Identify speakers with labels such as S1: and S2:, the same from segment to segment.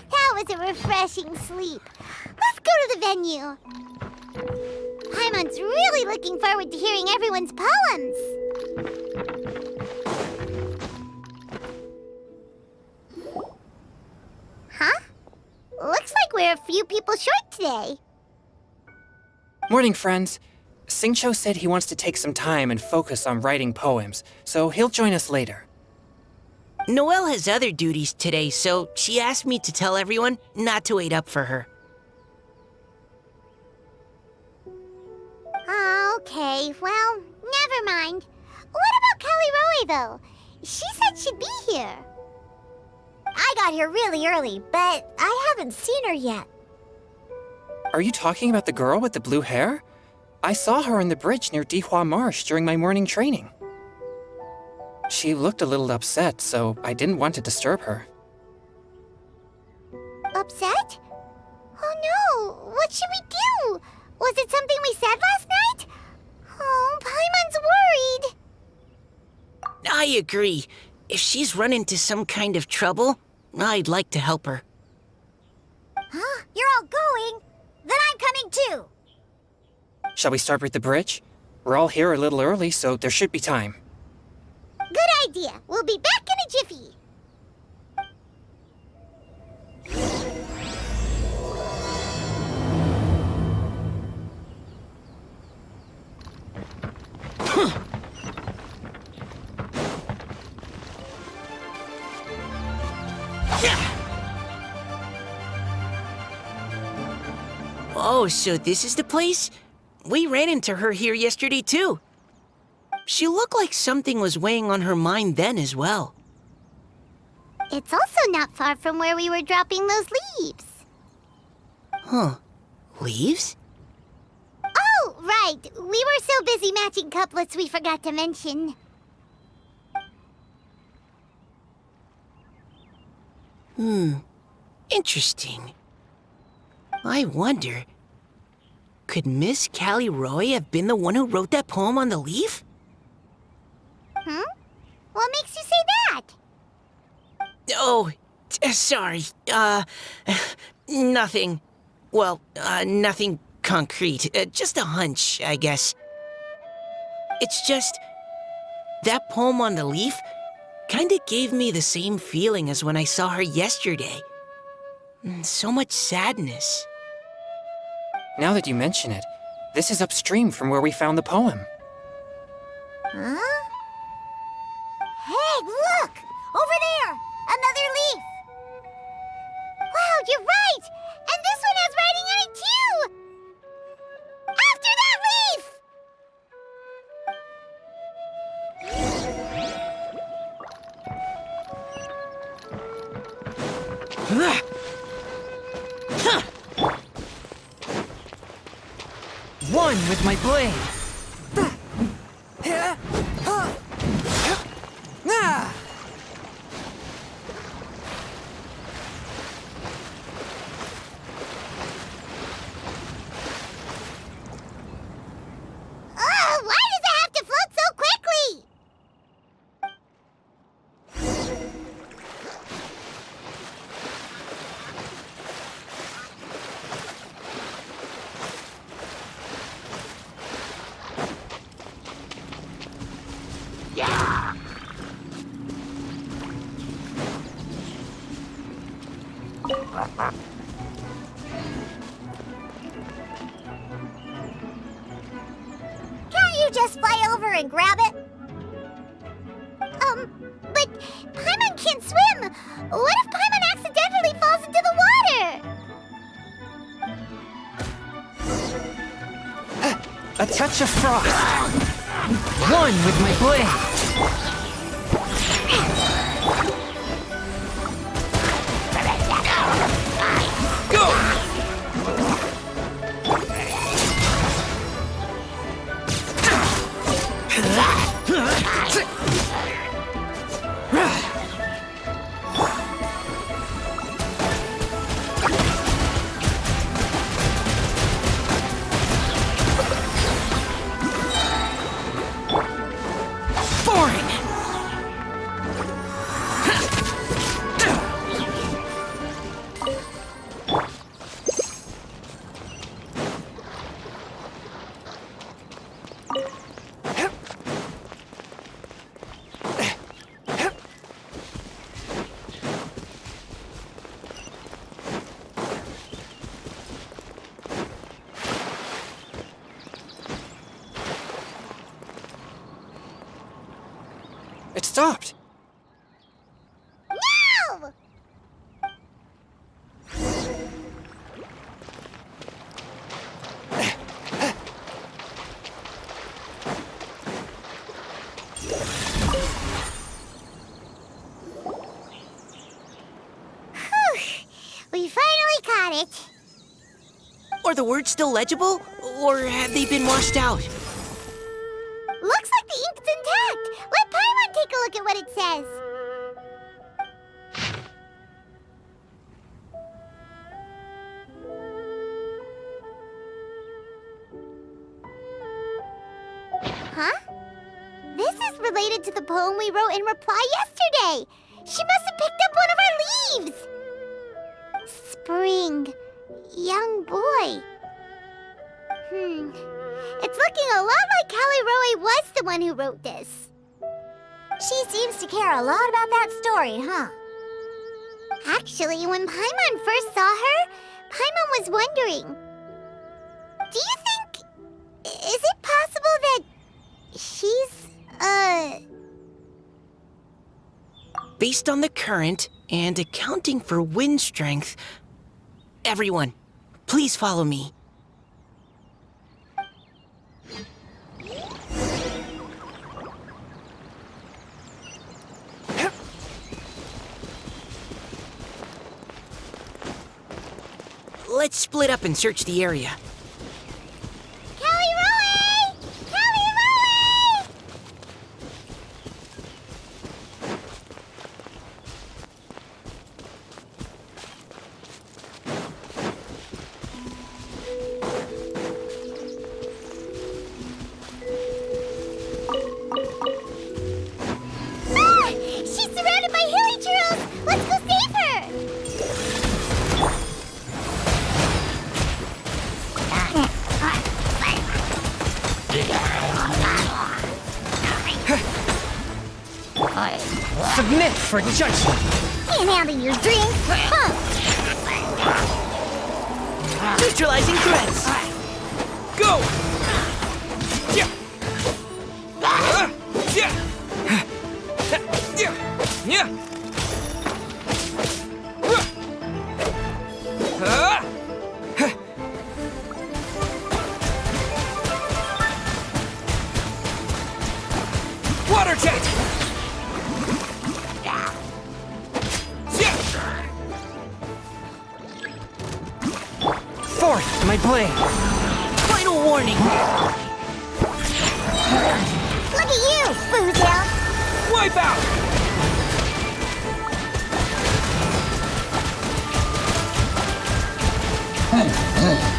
S1: That was a refreshing sleep. Let's go to the venue. Paimon's really looking forward to hearing everyone's poems. Huh? Looks like we're a few people short today.
S2: Morning, friends. Xinqiu said he wants to take some time and focus on writing poems, so he'll join us later.
S3: Noelle has other duties today, so she asked me to tell everyone not to wait up for her.
S1: Okay, well, never mind. What about Kelly Roy, though? She said she'd be here. I got here really early, but I haven't seen her yet.
S2: Are you talking about the girl with the blue hair? I saw her on the bridge near Dihua Marsh during my morning training. She looked a little upset, so I didn't want to disturb her.
S1: Upset? Oh no, what should we do? Was it something we said last night? Oh, Paimon's worried.
S3: I agree. If she's run into some kind of trouble, I'd like to help her.
S1: Huh? You're all going? Then I'm coming too.
S2: Shall we start with the bridge? We're all here a little early, so there should be time.
S1: Good idea. We'll be back in a jiffy.
S3: Oh, so this is the place? We ran into her here yesterday, too. She looked like something was weighing on her mind then as well.
S1: It's also not far from where we were dropping those leaves.
S3: Huh. Leaves?
S1: Oh, right. We were so busy matching couplets we forgot to mention.
S3: Interesting. I wonder, could Miss Callie Roy have been the one who wrote that poem on the leaf?
S1: What makes you say that?
S3: Oh, sorry. Nothing. Well, nothing concrete. Just a hunch, I guess. It's just, that poem on the leaf kinda gave me the same feeling as when I saw her yesterday. So much sadness.
S2: Now that you mention it, this is upstream from where we found the poem.
S1: Huh? Hey, look! Over there! Another leaf! Wow, you're right! And this one has writing on it too! After that leaf!
S4: One with my blade.
S1: Why does it have to float so quickly? Can't you just fly over and grab it? But Paimon can't swim. What if Paimon accidentally falls into the water?
S4: A touch of frost. One with my blade.
S3: Foreign!
S2: It stopped.
S1: No! We finally caught it.
S3: Are the words still legible, or have they been washed out?
S1: Looks like the ink's intact. Let Paimon take a look at what it says. Huh? This is related to the poem we wrote in reply yesterday. She must have picked up one of our leaves. Spring. Young boy. It's looking a lot like Callie Roe was the one who wrote this. She seems to care a lot about that story, huh? Actually, when Paimon first saw her, Paimon was wondering, do you think... is it possible that she's,
S3: Based on the current and accounting for wind strength, everyone, please follow me. Let's split up and search the area.
S1: Callie Roe! Callie Roe! Ah! She's surrounded by hilly churros! Let's go save her!
S4: Submit for judgment.
S1: Can't handle your drink, huh?
S3: Neutralizing threats! Go! Yeah. Yeah. Water jet!
S4: Forth, my blade.
S3: Final warning!
S1: Look at you, Boozle!
S3: Wipe out!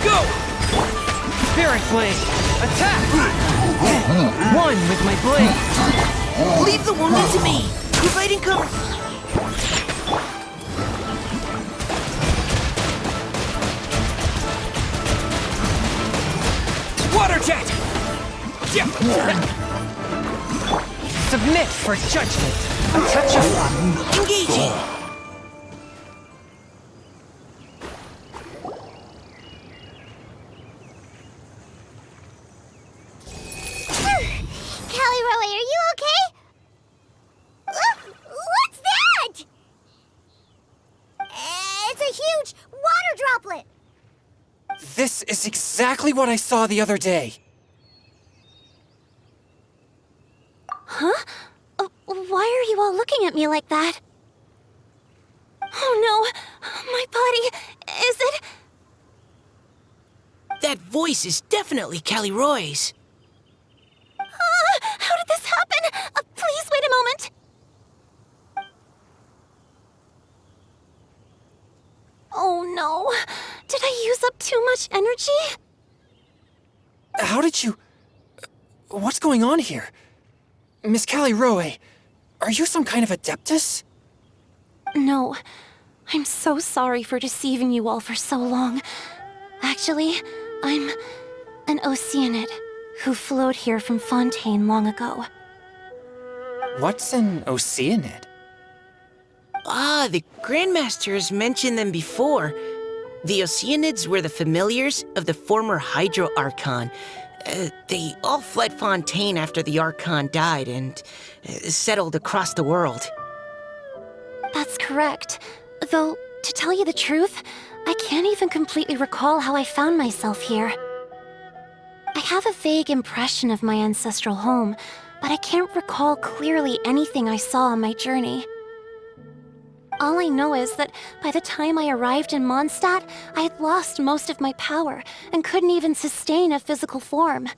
S3: Go!
S4: Spirit blade. Attack! One with my blade.
S3: Leave the wounded to me! Providing cover! Water jet!
S4: Submit for judgment. A touch of...
S3: Engaging!
S1: Callie Roe, are you okay? What's that? It's a huge water droplet.
S2: This is exactly what I saw the other day.
S1: Huh? Why are you all looking at me like that? Oh no, my body, is it?
S3: That voice is definitely Callie Roy's.
S1: How did this happen? Please wait a moment. Oh no, did I use up too much energy?
S2: How did you... What's going on here? Miss Callie Roe, are you some kind of adeptus?
S5: No, I'm so sorry for deceiving you all for so long. Actually, I'm an oceanid who flowed here from Fontaine long ago.
S2: What's an oceanid?
S3: Ah, the Grandmasters mentioned them before. The Oceanids were the familiars of the former Hydro Archon. They all fled Fontaine after the Archon died and settled across the world.
S5: That's correct. Though, to tell you the truth, I can't even completely recall how I found myself here. I have a vague impression of my ancestral home, but I can't recall clearly anything I saw on my journey. All I know is that by the time I arrived in Mondstadt, I had lost most of my power and couldn't even sustain a physical form.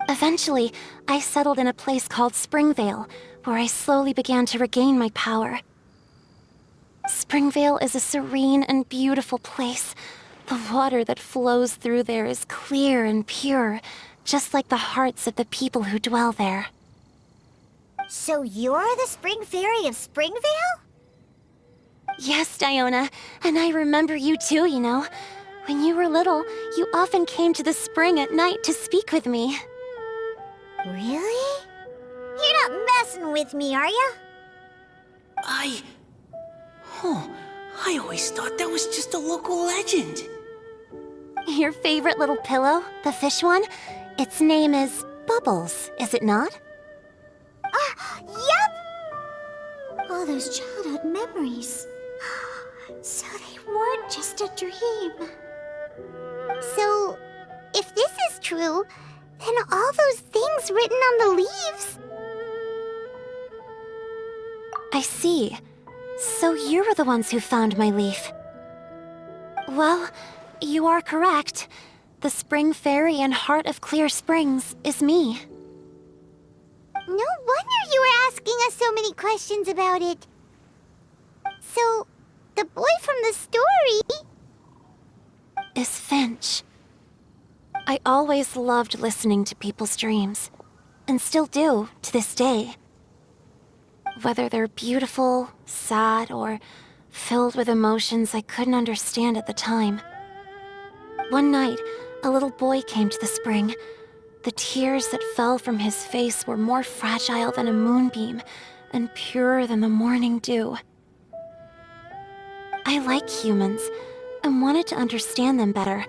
S5: Eventually, I settled in a place called Springvale, where I slowly began to regain my power. Springvale is a serene and beautiful place. The water that flows through there is clear and pure, just like the hearts of the people who dwell there.
S1: So you're the Spring Fairy of Springvale?
S5: Yes, Diona, and I remember you too, you know. When you were little, you often came to the spring at night to speak with me.
S1: Really? You're not messing with me, are ya?
S3: I always thought that was just a local legend.
S5: Your favorite little pillow, the fish one? Its name is Bubbles, is it not?
S1: Yep! All those childhood memories. So they weren't just a dream. So, if this is true, then all those things written on the leaves...
S5: I see. So you were the ones who found my leaf. Well, you are correct. The Spring Fairy and Heart of Clear Springs is me.
S1: No wonder you were asking us so many questions about it. So, the boy from the story...
S5: is Finch. I always loved listening to people's dreams, and still do to this day. Whether they're beautiful, sad, or filled with emotions I couldn't understand at the time. One night, a little boy came to the spring. The tears that fell from his face were more fragile than a moonbeam, and purer than the morning dew. I like humans, and wanted to understand them better.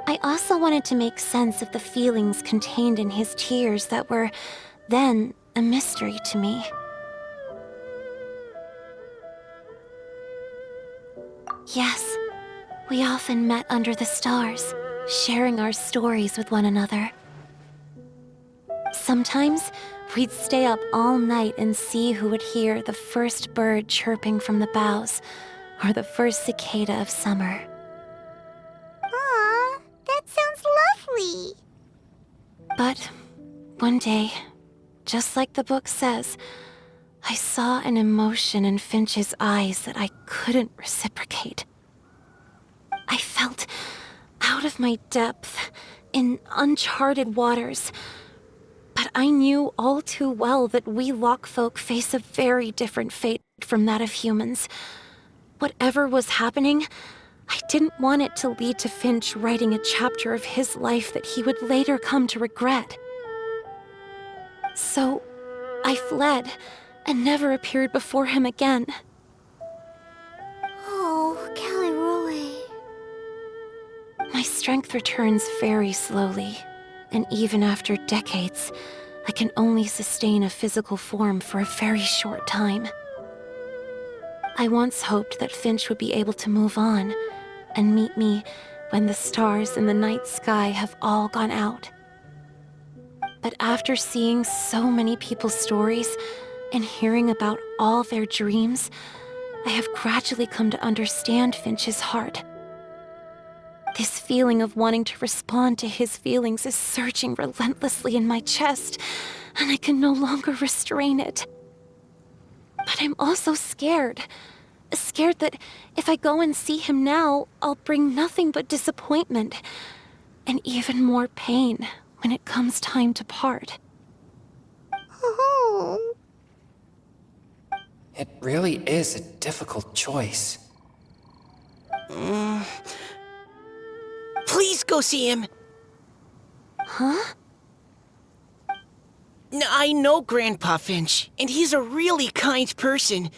S5: I also wanted to make sense of the feelings contained in his tears that were, then, a mystery to me. Yes, we often met under the stars, sharing our stories with one another. Sometimes, we'd stay up all night and see who would hear the first bird chirping from the boughs, or the first cicada of summer.
S1: Aw, that sounds lovely.
S5: But one day, just like the book says, I saw an emotion in Finch's eyes that I couldn't reciprocate. I felt out of my depth, in uncharted waters. But I knew all too well that we Lockfolk face a very different fate from that of humans. Whatever was happening, I didn't want it to lead to Finch writing a chapter of his life that he would later come to regret. So, I fled, and never appeared before him again.
S1: Oh, Callie.
S5: My strength returns very slowly, and even after decades, I can only sustain a physical form for a very short time. I once hoped that Finch would be able to move on, and meet me when the stars in the night sky have all gone out. But after seeing so many people's stories, and hearing about all their dreams, I have gradually come to understand Finch's heart. This feeling of wanting to respond to his feelings is surging relentlessly in my chest, and I can no longer restrain it. But I'm also scared. Scared that if I go and see him now, I'll bring nothing but disappointment, and even more pain when it comes time to part.
S1: Oh.
S2: It really is a difficult choice.
S3: Please go see him.
S5: Huh?
S3: I know Grandpa Finch, and he's a really kind person.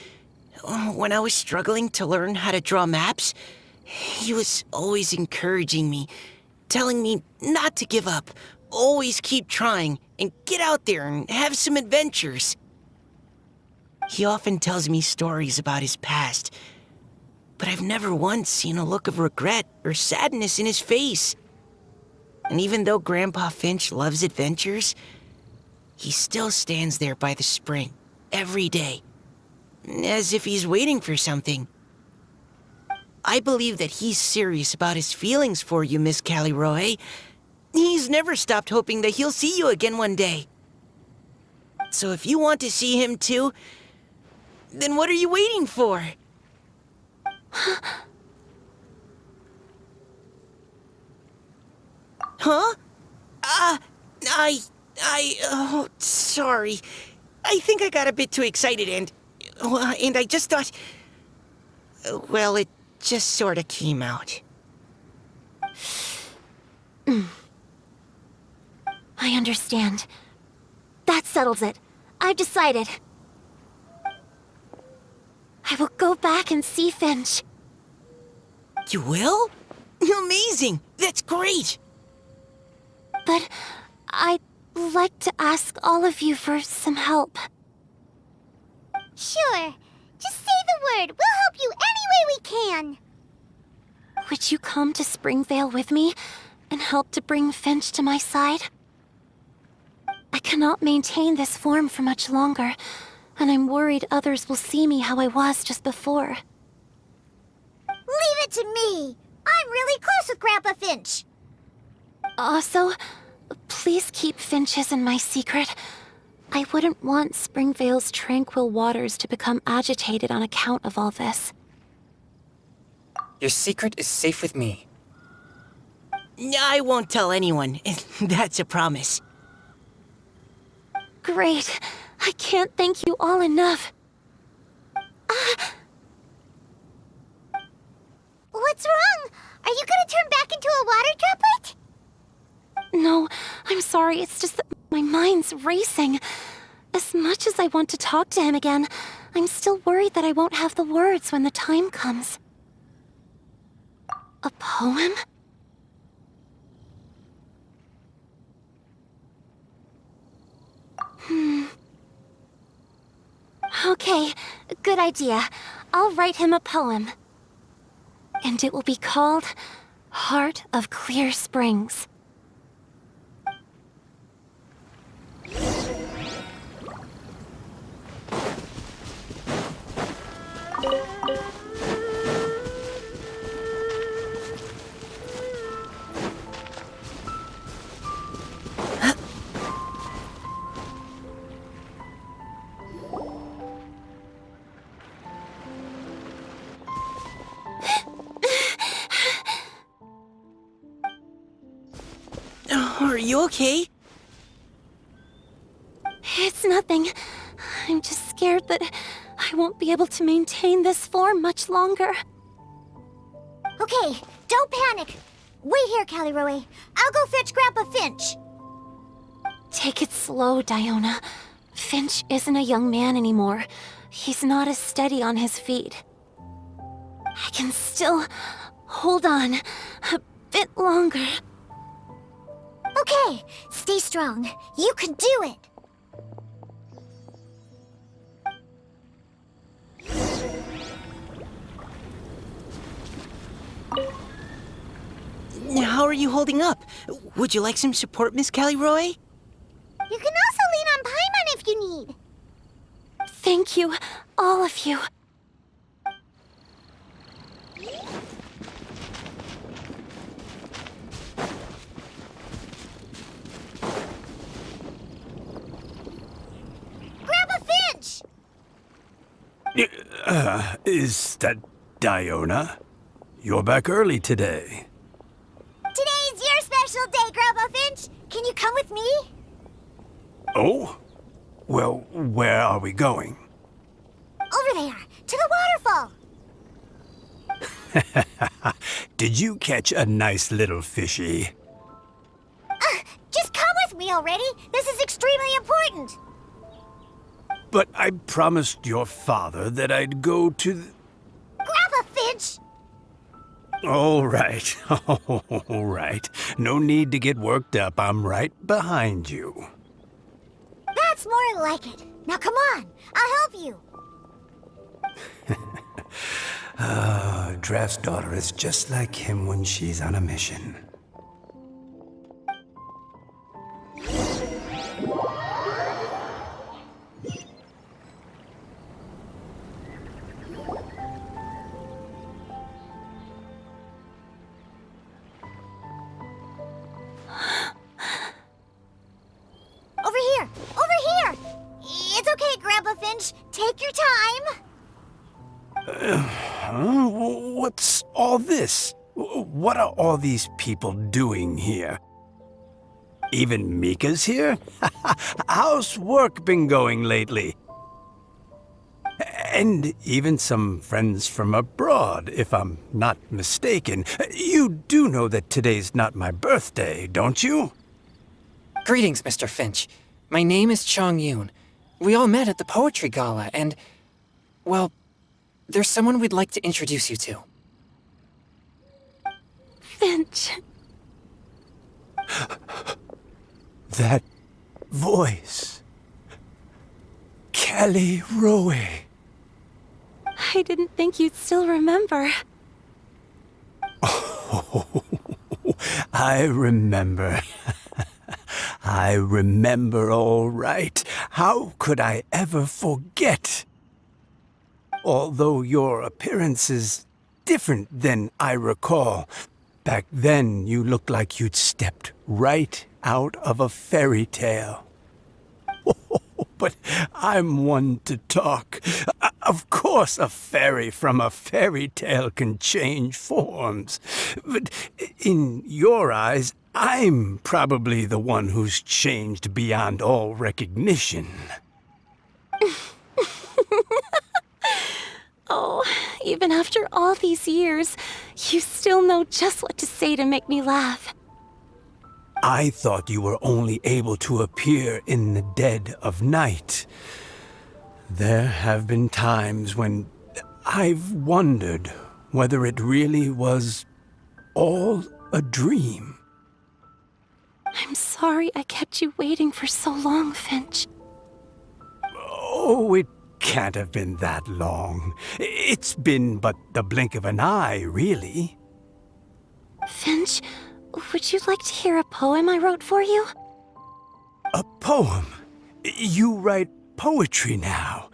S3: When I was struggling to learn how to draw maps, he was always encouraging me. telling me not to give up, always keep trying, and get out there and have some adventures. He often tells me stories about his past, but I've never once seen a look of regret or sadness in his face. And even though Grandpa Finch loves adventures, he still stands there by the spring every day, as if he's waiting for something. I believe that he's serious about his feelings for you, Miss Callie. He's never stopped hoping that he'll see you again one day. So if you want to see him too, then what are you waiting for? Huh? Oh, sorry. I think I got a bit too excited and I just thought, well, it just sort of came out.
S5: I understand. That settles it. I've decided. I will go back and see Finch.
S3: You will? Amazing! That's great!
S5: But I'd like to ask all of you for some help.
S1: Sure. Just say the word. We'll help you any way we can.
S5: Would you come to Springvale with me and help to bring Finch to my side? I cannot maintain this form for much longer, and I'm worried others will see me how I was just before.
S1: Leave it to me. I'm really close with Grandpa Finch.
S5: Also, please keep Finch's in my secret. I wouldn't want Springvale's tranquil waters to become agitated on account of all this.
S2: Your secret is safe with me.
S3: I won't tell anyone. That's a promise.
S5: Great. I can't thank you all enough.
S1: What's wrong? Are you gonna turn back into a water droplet?
S5: No, I'm sorry. It's just that my mind's racing. As much as I want to talk to him again, I'm still worried that I won't have the words when the time comes. A poem? Okay, good idea. I'll write him a poem. And it will be called Heart of Clear Springs.
S3: Are you okay?
S5: It's nothing. I'm just scared that I won't be able to maintain this form much longer.
S1: Okay, don't panic. Wait here, Callie. I'll go fetch Grandpa Finch.
S5: Take it slow, Diona. Finch isn't a young man anymore. He's not as steady on his feet. I can still hold on a bit longer.
S1: Okay, stay strong. You can do it.
S3: How are you holding up? Would you like some support, Miss Callie?
S1: You can also lean on Paimon if you need.
S5: Thank you, all of you.
S1: Grandpa Finch!
S6: Is that Diona? You're back early today.
S1: Today's your special day, Grandpa Finch. Can you come with me?
S6: Oh? Well, where are we going?
S1: Over there, to the waterfall.
S6: Did you catch a nice little fishy?
S1: Just come with me already. This is extremely important.
S6: But I promised your father that I'd go to
S1: Grandpa Finch!
S6: All right. All right. No need to get worked up. I'm right behind you.
S1: That's more like it. Now come on, I'll help you.
S6: Draft's daughter is just like him when she's on a mission.
S1: Over here! Over here! It's okay, Grandpa Finch. Take your time.
S6: What's all this? What are all these people doing here? Even Mika's here? How's work been going lately? And even some friends from abroad, if I'm not mistaken. You do know that today's not my birthday, don't you?
S2: Greetings, Mr. Finch. My name is Chongyun. We all met at the poetry gala, and, well, there's someone we'd like to introduce you to.
S5: Finch.
S6: That voice. Callie Rowe.
S5: I didn't think you'd still remember.
S6: Oh, I remember. I remember all right. How could I ever forget? Although your appearance is different than I recall, back then you looked like you'd stepped right out of a fairy tale. But I'm one to talk. Of course a fairy from a fairy tale can change forms. But in your eyes, I'm probably the one who's changed beyond all recognition.
S5: Oh, even after all these years, you still know just what to say to make me laugh.
S6: I thought you were only able to appear in the dead of night. There have been times when I've wondered whether it really was all a dream.
S5: I'm sorry I kept you waiting for so long, Finch.
S6: Oh, it can't have been that long. It's been but the blink of an eye, really.
S5: Finch, would you like to hear a poem I wrote for you?
S6: A poem? You write poetry now?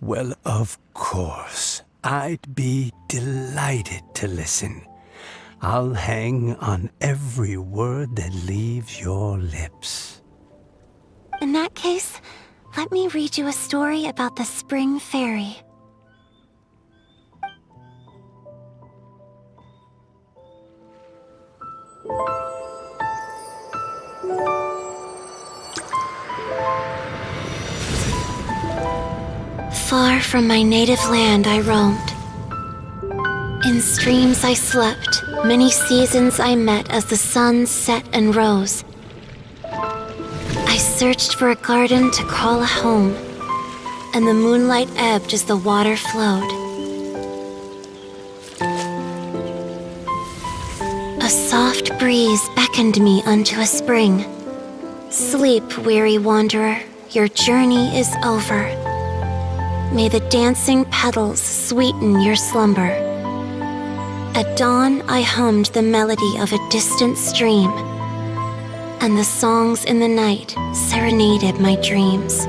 S6: Well, of course. I'd be delighted to listen. I'll hang on every word that leaves your lips.
S5: In that case, let me read you a story about the spring fairy. Far from my native land I roamed. In streams I slept, many seasons I met as the sun set and rose. I searched for a garden to call a home, and the moonlight ebbed as the water flowed. A soft breeze beckoned me unto a spring. Sleep, weary wanderer, your journey is over. May the dancing petals sweeten your slumber. At dawn, I hummed the melody of a distant stream, and the songs in the night serenaded my dreams.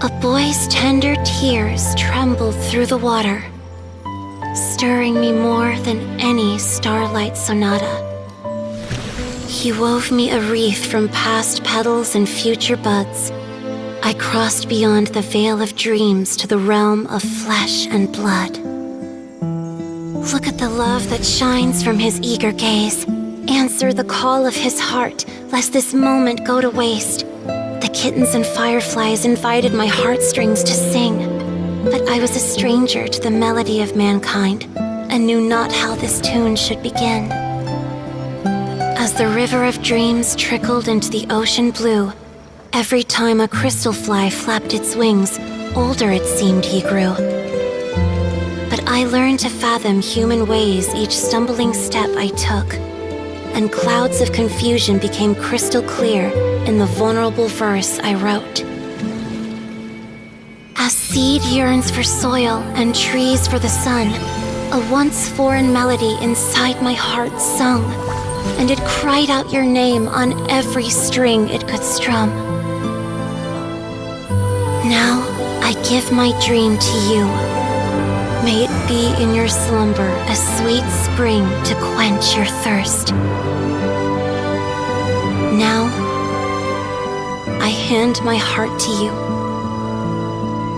S5: A boy's tender tears trembled through the water, stirring me more than any starlight sonata. He wove me a wreath from past petals and future buds. I crossed beyond the veil of dreams to the realm of flesh and blood. Look at the love that shines from his eager gaze. Answer the call of his heart, lest this moment go to waste. The kittens and fireflies invited my heartstrings to sing, but I was a stranger to the melody of mankind, and knew not how this tune should begin. As the river of dreams trickled into the ocean blue, every time a crystal fly flapped its wings, older it seemed he grew. But I learned to fathom human ways each stumbling step I took, and clouds of confusion became crystal clear in the vulnerable verse I wrote. As seed yearns for soil and trees for the sun, a once foreign melody inside my heart sung, and it cried out your name on every string it could strum. Now I give my dream to you. May it be in your slumber a sweet spring to quench your thirst. Now, I hand my heart to you,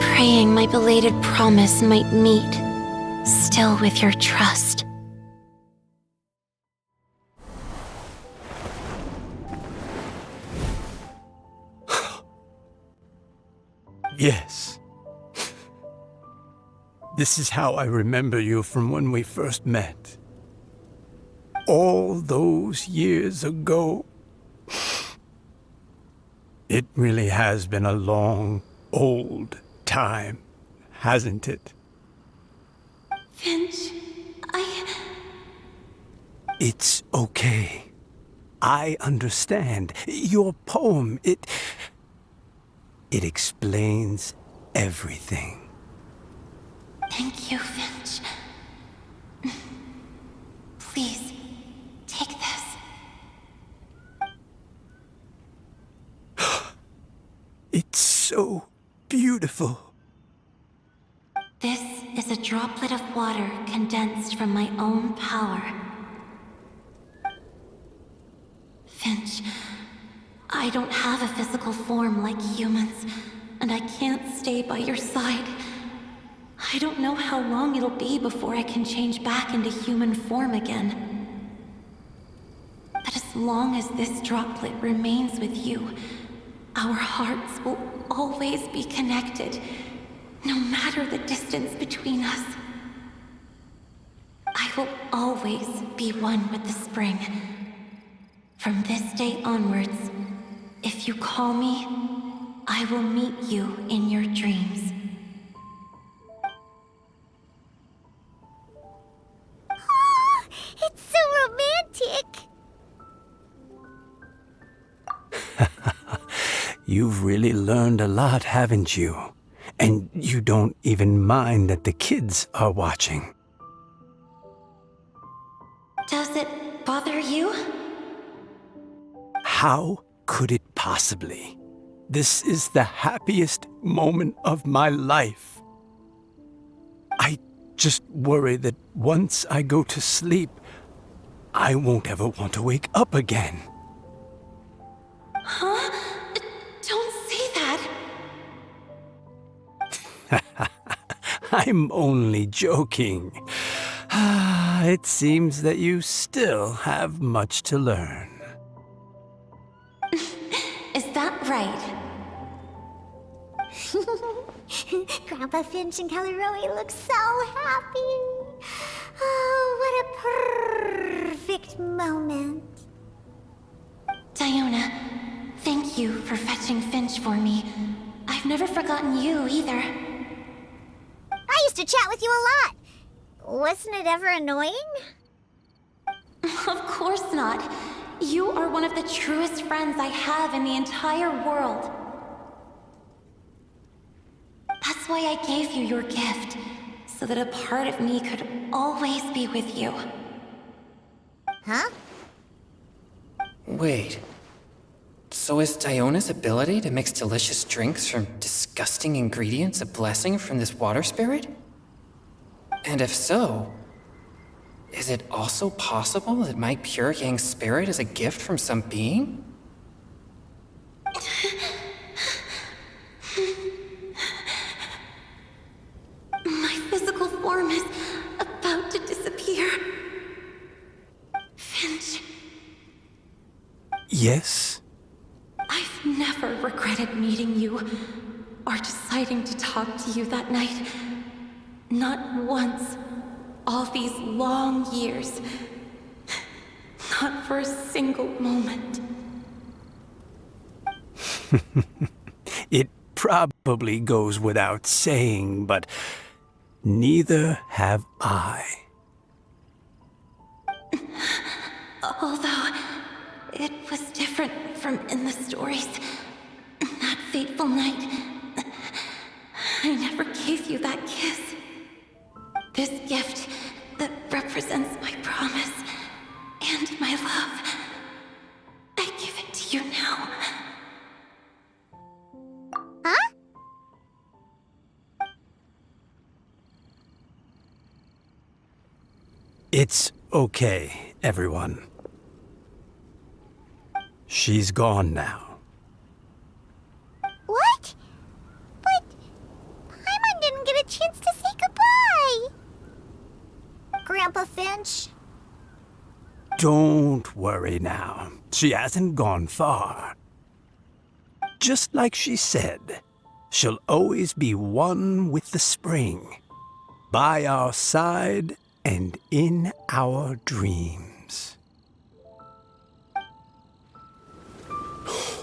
S5: praying my belated promise might meet, still with your trust.
S6: Yes. This is how I remember you from when we first met. All those years ago. It really has been a long, old time, hasn't it?
S5: Finch,
S6: It's okay. I understand. Your poem, it explains everything.
S5: Thank you, Finch. Please, take this.
S6: It's so beautiful.
S5: This is a droplet of water condensed from my own power. Finch, I don't have a physical form like humans, and I can't stay by your side. I don't know how long it'll be before I can change back into human form again. But as long as this droplet remains with you, our hearts will always be connected, no matter the distance between us. I will always be one with the spring. From this day onwards, if you call me, I will meet you in your dreams.
S1: Oh, it's so romantic!
S6: You've really learned a lot, haven't you? And you don't even mind that the kids are watching.
S5: Does it bother you?
S6: How could it possibly? This is the happiest moment of my life. I just worry that once I go to sleep, I won't ever want to wake up again.
S5: Huh? Don't say that!
S6: I'm only joking. It seems that you still have much to learn.
S5: Is that right?
S1: Grandpa Finch and Kelly Rowie look so happy. Oh, what a perfect moment.
S5: Diona, thank you for fetching Finch for me. I've never forgotten you either.
S1: I used to chat with you a lot. Wasn't it ever annoying?
S5: Of course not. You are one of the truest friends I have in the entire world. That's why I gave you your gift, so that a part of me could always be with you.
S1: Huh?
S2: Wait. So is Diona's ability to mix delicious drinks from disgusting ingredients a blessing from this water spirit? And if so, is it also possible that my pure yang spirit is a gift from some being?
S5: My physical form is about to disappear. Finch,
S6: Yes?
S5: I've never regretted meeting you, or deciding to talk to you that night. Not once, all these long years. Not for a single moment.
S6: It probably goes without saying, but Neither have I.
S5: Although it was different from in the stories, that fateful night, I never gave you that kiss. This gift that represents my promise and my love, I give it to you now.
S1: Huh?
S6: It's okay, everyone. She's gone now.
S1: What? But Paimon didn't get a chance to say goodbye. Grandpa Finch?
S6: Don't worry now. She hasn't gone far. Just like she said, she'll always be one with the spring, by our side and in our dreams.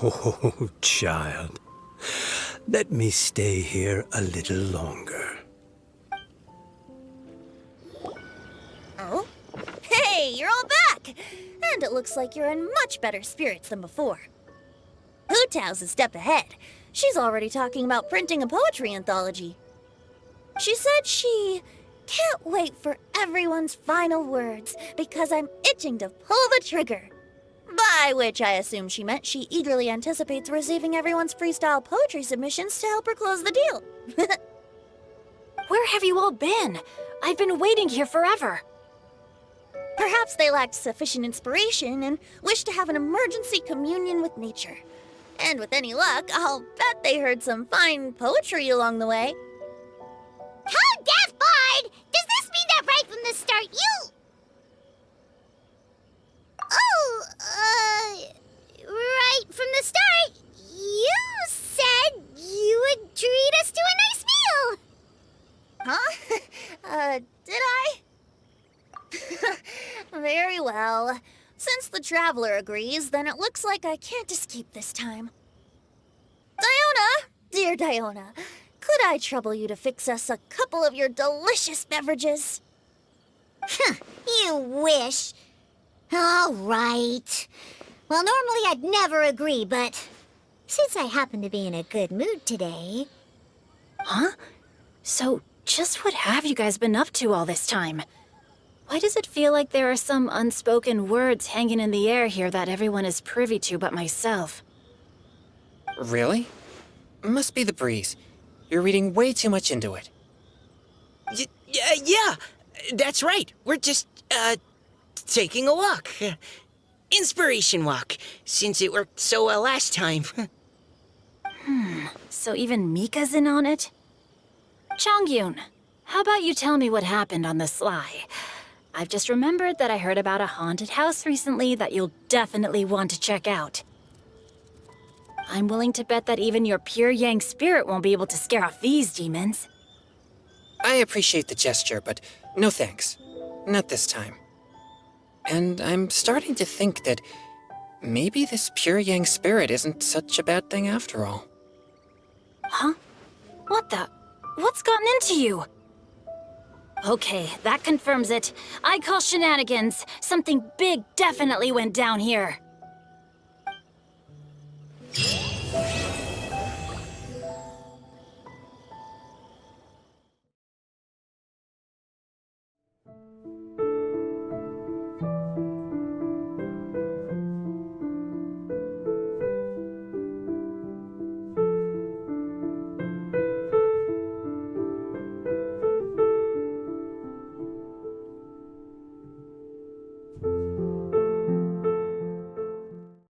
S6: Oh, child, let me stay here a little longer.
S7: Oh? Hey, you're all back! And it looks like you're in much better spirits than before. Hu Tao's a step ahead. She's already talking about printing a poetry anthology. She said she can't wait for everyone's final words because I'm itching to pull the trigger. By which I assume she meant she eagerly anticipates receiving everyone's freestyle poetry submissions to help her close the deal.
S8: Where have you all been? I've been waiting here forever.
S7: Perhaps they lacked sufficient inspiration and wished to have an emergency communion with nature. And with any luck, I'll bet they heard some fine poetry along the way.
S1: How deaf, Bard! Does this mean that right from the start you... Oh, right from the start, you said you would treat us to a nice meal!
S7: Huh? Did I? Very well. Since the Traveler agrees, then it looks like I can't escape this time. Diona! Dear Diona, could I trouble you to fix us a couple of your delicious beverages?
S1: You wish. All right. Well, normally I'd never agree, but since I happen to be in a good mood today...
S8: Huh? So, just what have you guys been up to all this time? Why does it feel like there are some unspoken words hanging in the air here that everyone is privy to but myself?
S2: Really? Must be the breeze. You're reading way too much into it.
S3: Yeah, that's right. We're just, taking a walk. Inspiration walk, since it worked so well last time.
S8: So even Mika's in on it? Chongyun, how about you tell me what happened on the sly? I've just remembered that I heard about a haunted house recently that you'll definitely want to check out. I'm willing to bet that even your pure yang spirit won't be able to scare off these demons.
S2: I appreciate the gesture, but no thanks. Not this time. And I'm starting to think that maybe this pure yang spirit isn't such a bad thing after all.
S8: Huh? What the? What's gotten into you? Okay, that confirms it. I call shenanigans. Something big definitely went down here.